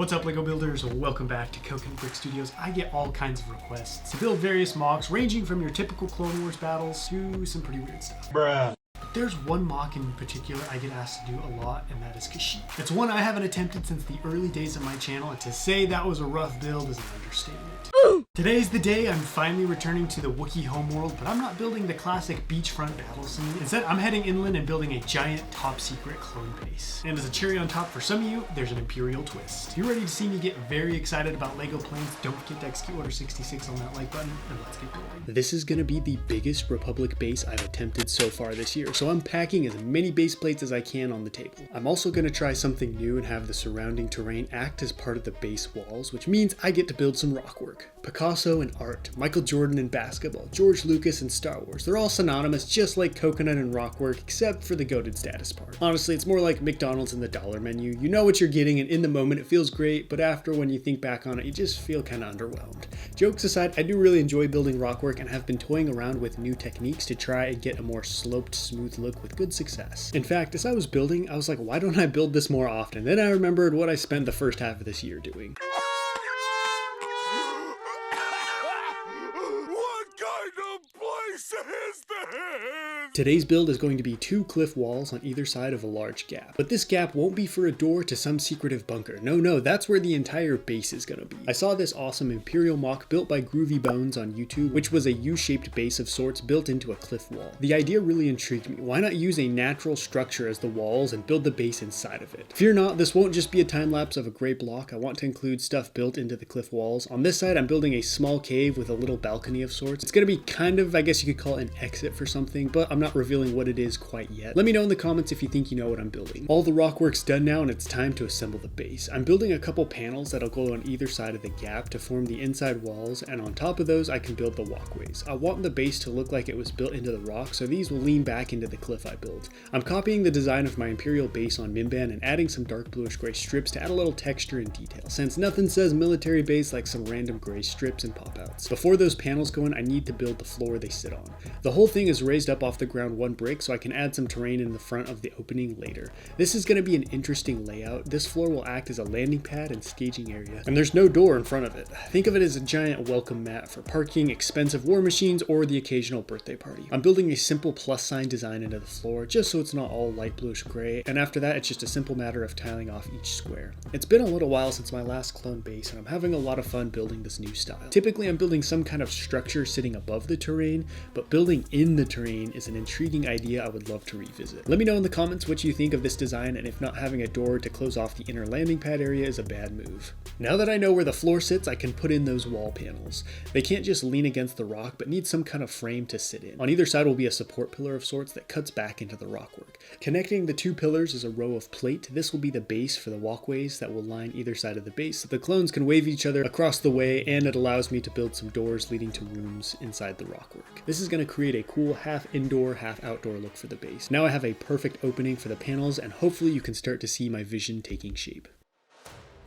What's up, LEGO builders? Welcome back to Coconut Brick Studios. I get all kinds of requests to build various mocks, ranging from your typical Clone Wars battles to some pretty weird stuff. Bruh. There's one mock in particular I get asked to do a lot, and that is Kashyyyk. It's one I haven't attempted since the early days of my channel, and to say that was a rough build is an understatement. Today's the day I'm finally returning to the Wookie homeworld, but I'm not building the classic beachfront battle scene. Instead, I'm heading inland and building a giant top-secret clone base. And as a cherry on top for some of you, there's an Imperial twist. If you're ready to see me get very excited about LEGO planes, don't forget to execute Order 66 on that like button, and let's get building. This is gonna be the biggest Republic base I've attempted so far this year, so I'm packing as many base plates as I can on the table. I'm also gonna try something new and have the surrounding terrain act as part of the base walls, which means I get to build some rock work. Picasso and art, Michael Jordan and basketball, George Lucas and Star Wars. They're all synonymous, just like coconut and rock work, except for the goated status part. Honestly, it's more like McDonald's and the dollar menu. You know what you're getting, and in the moment it feels great, but after, when you think back on it, you just feel kind of underwhelmed. Jokes aside, I do really enjoy building rock work and have been toying around with new techniques to try and get a more sloped, smooth look with good success. In fact, as I was building, I was like, why don't I build this more often? Then I remembered what I spent the first half of this year doing. Today's build is going to be 2 cliff walls on either side of a large gap. But this gap won't be for a door to some secretive bunker. No, that's where the entire base is gonna be. I saw this awesome Imperial mock built by Groovy Bones on YouTube, which was a U-shaped base of sorts built into a cliff wall. The idea really intrigued me. Why not use a natural structure as the walls and build the base inside of it? Fear not, this won't just be a time lapse of a gray block. I want to include stuff built into the cliff walls. On this side, I'm building a small cave with a little balcony of sorts. It's gonna be kind of, I guess you could call it an exit for something, but I'm not revealing what it is quite yet. Let me know in the comments if you think you know what I'm building. All the rock work's done now, and it's time to assemble the base. I'm building a couple panels that'll go on either side of the gap to form the inside walls, and on top of those I can build the walkways. I want the base to look like it was built into the rock, so these will lean back into the cliff I built. I'm copying the design of my Imperial base on Mimban and adding some dark bluish gray strips to add a little texture and detail, since nothing says military base like some random gray strips and pop-outs. Before those panels go in, I need to build the floor they sit on. The whole thing is raised up off the ground 1 brick, so I can add some terrain in the front of the opening later. This is going to be an interesting layout. This floor will act as a landing pad and staging area, and there's no door in front of it. Think of it as a giant welcome mat for parking, expensive war machines, or the occasional birthday party. I'm building a simple plus sign design into the floor, just so it's not all light bluish gray, and after that it's just a simple matter of tiling off each square. It's been a little while since my last clone base, and I'm having a lot of fun building this new style. Typically I'm building some kind of structure sitting above the terrain, but building in the terrain is an intriguing idea I would love to revisit. Let me know in the comments what you think of this design, and if not having a door to close off the inner landing pad area is a bad move. Now that I know where the floor sits, I can put in those wall panels. They can't just lean against the rock, but need some kind of frame to sit in. On either side will be a support pillar of sorts that cuts back into the rockwork. Connecting the 2 pillars is a row of plate. This will be the base for the walkways that will line either side of the base, so the clones can wave each other across the way, and it allows me to build some doors leading to rooms inside the rockwork. This is going to create a cool half indoor, half outdoor look for the base. Now I have a perfect opening for the panels, and hopefully you can start to see my vision taking shape.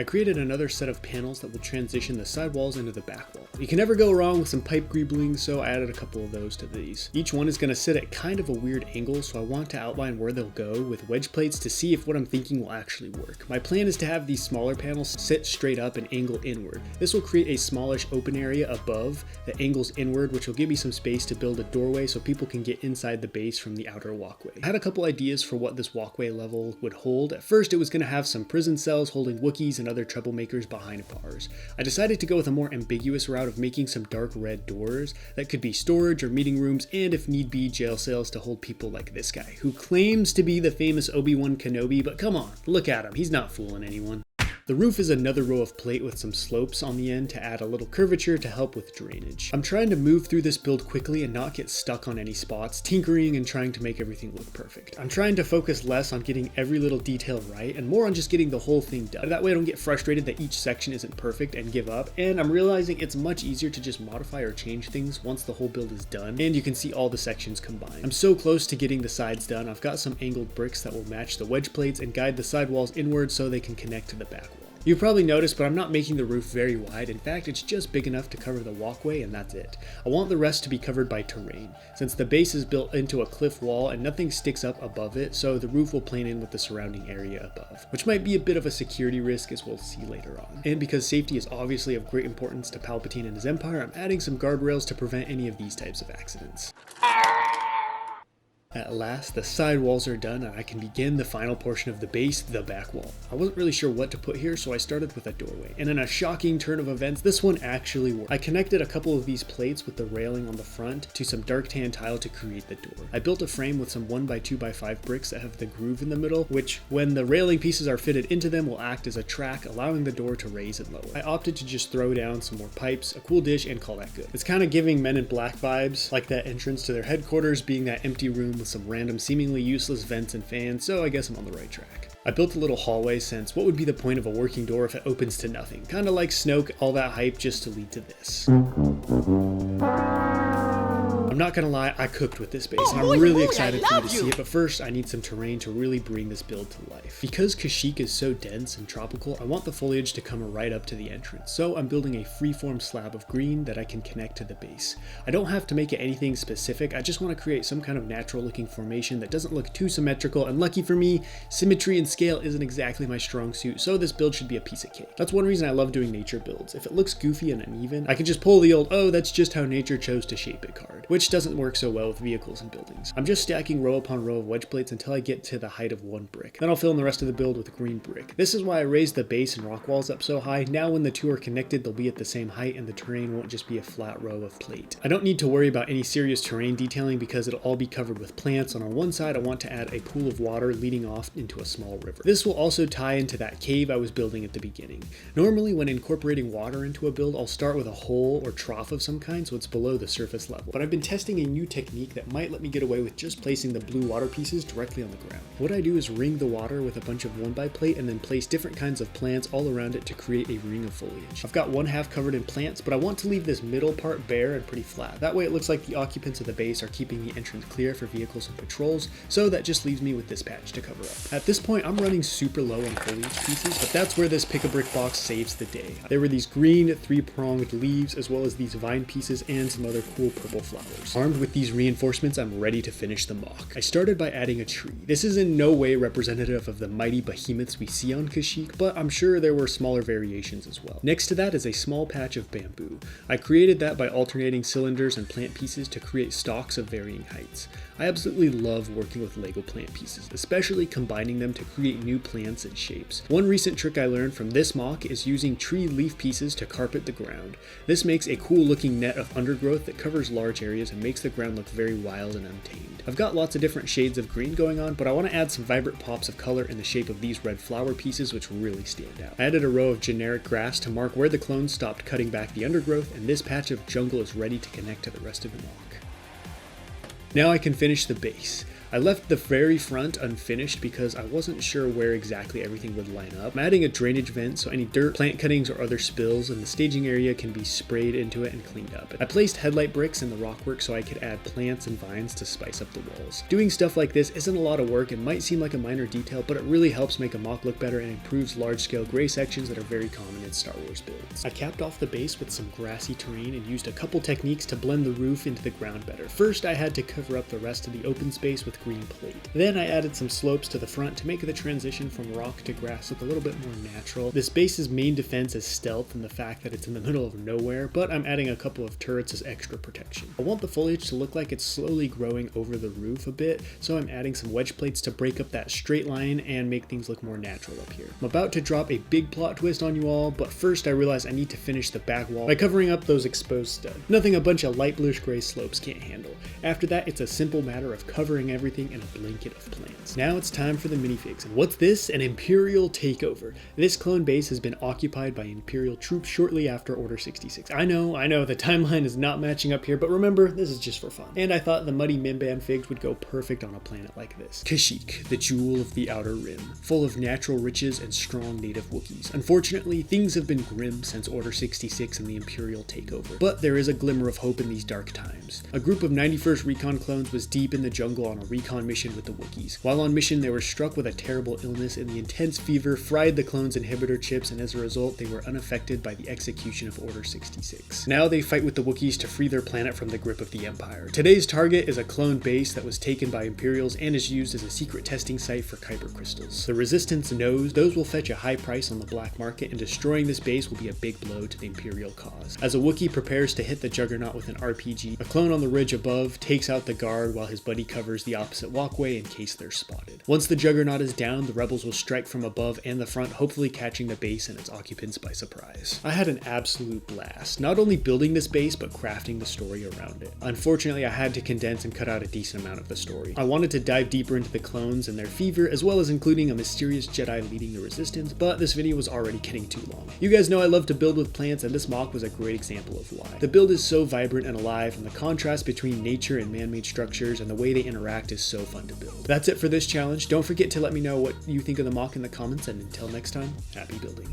I created another set of panels that will transition the side walls into the back wall. You can never go wrong with some pipe greebling, so I added a couple of those to these. Each one is going to sit at kind of a weird angle, so I want to outline where they'll go with wedge plates to see if what I'm thinking will actually work. My plan is to have these smaller panels sit straight up and angle inward. This will create a smallish open area above that angles inward, which will give me some space to build a doorway so people can get inside the base from the outer walkway. I had a couple ideas for what this walkway level would hold. At first it was going to have some prison cells holding Wookiees and other troublemakers behind bars. I decided to go with a more ambiguous route of making some dark red doors that could be storage or meeting rooms, and if need be, jail cells to hold people like this guy, who claims to be the famous Obi-Wan Kenobi, but come on, look at him, he's not fooling anyone. The roof is another row of plate with some slopes on the end to add a little curvature to help with drainage. I'm trying to move through this build quickly and not get stuck on any spots, tinkering and trying to make everything look perfect. I'm trying to focus less on getting every little detail right and more on just getting the whole thing done. That way I don't get frustrated that each section isn't perfect and give up, and I'm realizing it's much easier to just modify or change things once the whole build is done and you can see all the sections combined. I'm so close to getting the sides done. I've got some angled bricks that will match the wedge plates and guide the side walls inward so they can connect to the back wall. You've probably noticed, but I'm not making the roof very wide. In fact, it's just big enough to cover the walkway and that's it. I want the rest to be covered by terrain, since the base is built into a cliff wall and nothing sticks up above it, so the roof will plane in with the surrounding area above, which might be a bit of a security risk as we'll see later on. And because safety is obviously of great importance to Palpatine and his empire, I'm adding some guardrails to prevent any of these types of accidents. At last, the side walls are done and I can begin the final portion of the base, the back wall. I wasn't really sure what to put here, so I started with a doorway. And in a shocking turn of events, this one actually worked. I connected a couple of these plates with the railing on the front to some dark tan tile to create the door. I built a frame with some 1x2x5 bricks that have the groove in the middle, which, when the railing pieces are fitted into them, will act as a track, allowing the door to raise and lower. I opted to just throw down some more pipes, a cool dish, and call that good. It's kind of giving Men in Black vibes, like that entrance to their headquarters being that empty room with some random seemingly useless vents and fans, so I guess I'm on the right track. I built a little hallway since what would be the point of a working door if it opens to nothing? Kinda like Snoke, all that hype just to lead to this. I'm not gonna lie, I cooked with this base, and I'm really excited for you to see it, but first I need some terrain to really bring this build to life. Because Kashyyyk is so dense and tropical, I want the foliage to come right up to the entrance, so I'm building a freeform slab of green that I can connect to the base. I don't have to make it anything specific, I just want to create some kind of natural looking formation that doesn't look too symmetrical, and lucky for me, symmetry and scale isn't exactly my strong suit, so this build should be a piece of cake. That's one reason I love doing nature builds. If it looks goofy and uneven, I can just pull the old, oh, that's just how nature chose to shape it card, which doesn't work so well with vehicles and buildings. I'm just stacking row upon row of wedge plates until I get to the height of one brick. Then I'll fill in the rest of the build with green brick. This is why I raised the base and rock walls up so high. Now when the two are connected, they'll be at the same height and the terrain won't just be a flat row of plate. I don't need to worry about any serious terrain detailing because it'll all be covered with plants, and on one side I want to add a pool of water leading off into a small river. This will also tie into that cave I was building at the beginning. Normally when incorporating water into a build, I'll start with a hole or trough of some kind so it's below the surface level. But I've been testing a new technique that might let me get away with just placing the blue water pieces directly on the ground. What I do is ring the water with a bunch of 1x plate and then place different kinds of plants all around it to create a ring of foliage. I've got one half covered in plants, but I want to leave this middle part bare and pretty flat. That way it looks like the occupants of the base are keeping the entrance clear for vehicles and patrols, so that just leaves me with this patch to cover up. At this point, I'm running super low on foliage pieces, but that's where this pick-a-brick box saves the day. There were these green 3-pronged leaves, as well as these vine pieces and some other cool purple flowers. Armed with these reinforcements, I'm ready to finish the mock. I started by adding a tree. This is in no way representative of the mighty behemoths we see on Kashyyyk, but I'm sure there were smaller variations as well. Next to that is a small patch of bamboo. I created that by alternating cylinders and plant pieces to create stalks of varying heights. I absolutely love working with Lego plant pieces, especially combining them to create new plants and shapes. One recent trick I learned from this mock is using tree leaf pieces to carpet the ground. This makes a cool looking net of undergrowth that covers large areas and makes the ground look very wild and untamed. I've got lots of different shades of green going on, but I want to add some vibrant pops of color in the shape of these red flower pieces, which really stand out. I added a row of generic grass to mark where the clones stopped cutting back the undergrowth, and this patch of jungle is ready to connect to the rest of the mock. Now I can finish the base. I left the very front unfinished because I wasn't sure where exactly everything would line up. I'm adding a drainage vent so any dirt, plant cuttings, or other spills in the staging area can be sprayed into it and cleaned up. I placed headlight bricks in the rockwork so I could add plants and vines to spice up the walls. Doing stuff like this isn't a lot of work and might seem like a minor detail, but it really helps make a mock look better and improves large-scale gray sections that are very common in Star Wars builds. I capped off the base with some grassy terrain and used a couple techniques to blend the roof into the ground better. First, I had to cover up the rest of the open space with green plate. Then I added some slopes to the front to make the transition from rock to grass look a little bit more natural. This base's main defense is stealth and the fact that it's in the middle of nowhere, but I'm adding a couple of turrets as extra protection. I want the foliage to look like it's slowly growing over the roof a bit, so I'm adding some wedge plates to break up that straight line and make things look more natural up here. I'm about to drop a big plot twist on you all, but first I realize I need to finish the back wall by covering up those exposed studs. Nothing a bunch of light bluish gray slopes can't handle. After that, it's a simple matter of covering everything in a blanket of plants. Now it's time for the minifigs. And what's this? An Imperial takeover. This clone base has been occupied by Imperial troops shortly after Order 66. I know, the timeline is not matching up here, but remember, this is just for fun. And I thought the muddy Mimban figs would go perfect on a planet like this. Kashyyyk, the jewel of the Outer Rim, full of natural riches and strong native Wookiees. Unfortunately, things have been grim since Order 66 and the Imperial takeover, but there is a glimmer of hope in these dark times. A group of 91st Recon clones was deep in the jungle on a recon mission with the Wookiees. While on mission, they were struck with a terrible illness, and the intense fever fried the clone's inhibitor chips, and as a result, they were unaffected by the execution of Order 66. Now they fight with the Wookiees to free their planet from the grip of the Empire. Today's target is a clone base that was taken by Imperials and is used as a secret testing site for Kyber crystals. The Resistance knows those will fetch a high price on the black market, and destroying this base will be a big blow to the Imperial cause. As a Wookiee prepares to hit the Juggernaut with an RPG, a clone on the ridge above takes out the guard while his buddy covers the opposite walkway in case they're spotted. Once the Juggernaut is down, the rebels will strike from above and the front, hopefully catching the base and its occupants by surprise. I had an absolute blast, not only building this base, but crafting the story around it. Unfortunately, I had to condense and cut out a decent amount of the story. I wanted to dive deeper into the clones and their fever, as well as including a mysterious Jedi leading the Resistance, but this video was already getting too long. You guys know I love to build with plants, and this mock was a great example of why. The build is so vibrant and alive, and the contrast between nature and man-made structures and the way they interact is so fun to build. That's it for this challenge. Don't forget to let me know what you think of the mock in the comments, and until next time, happy building.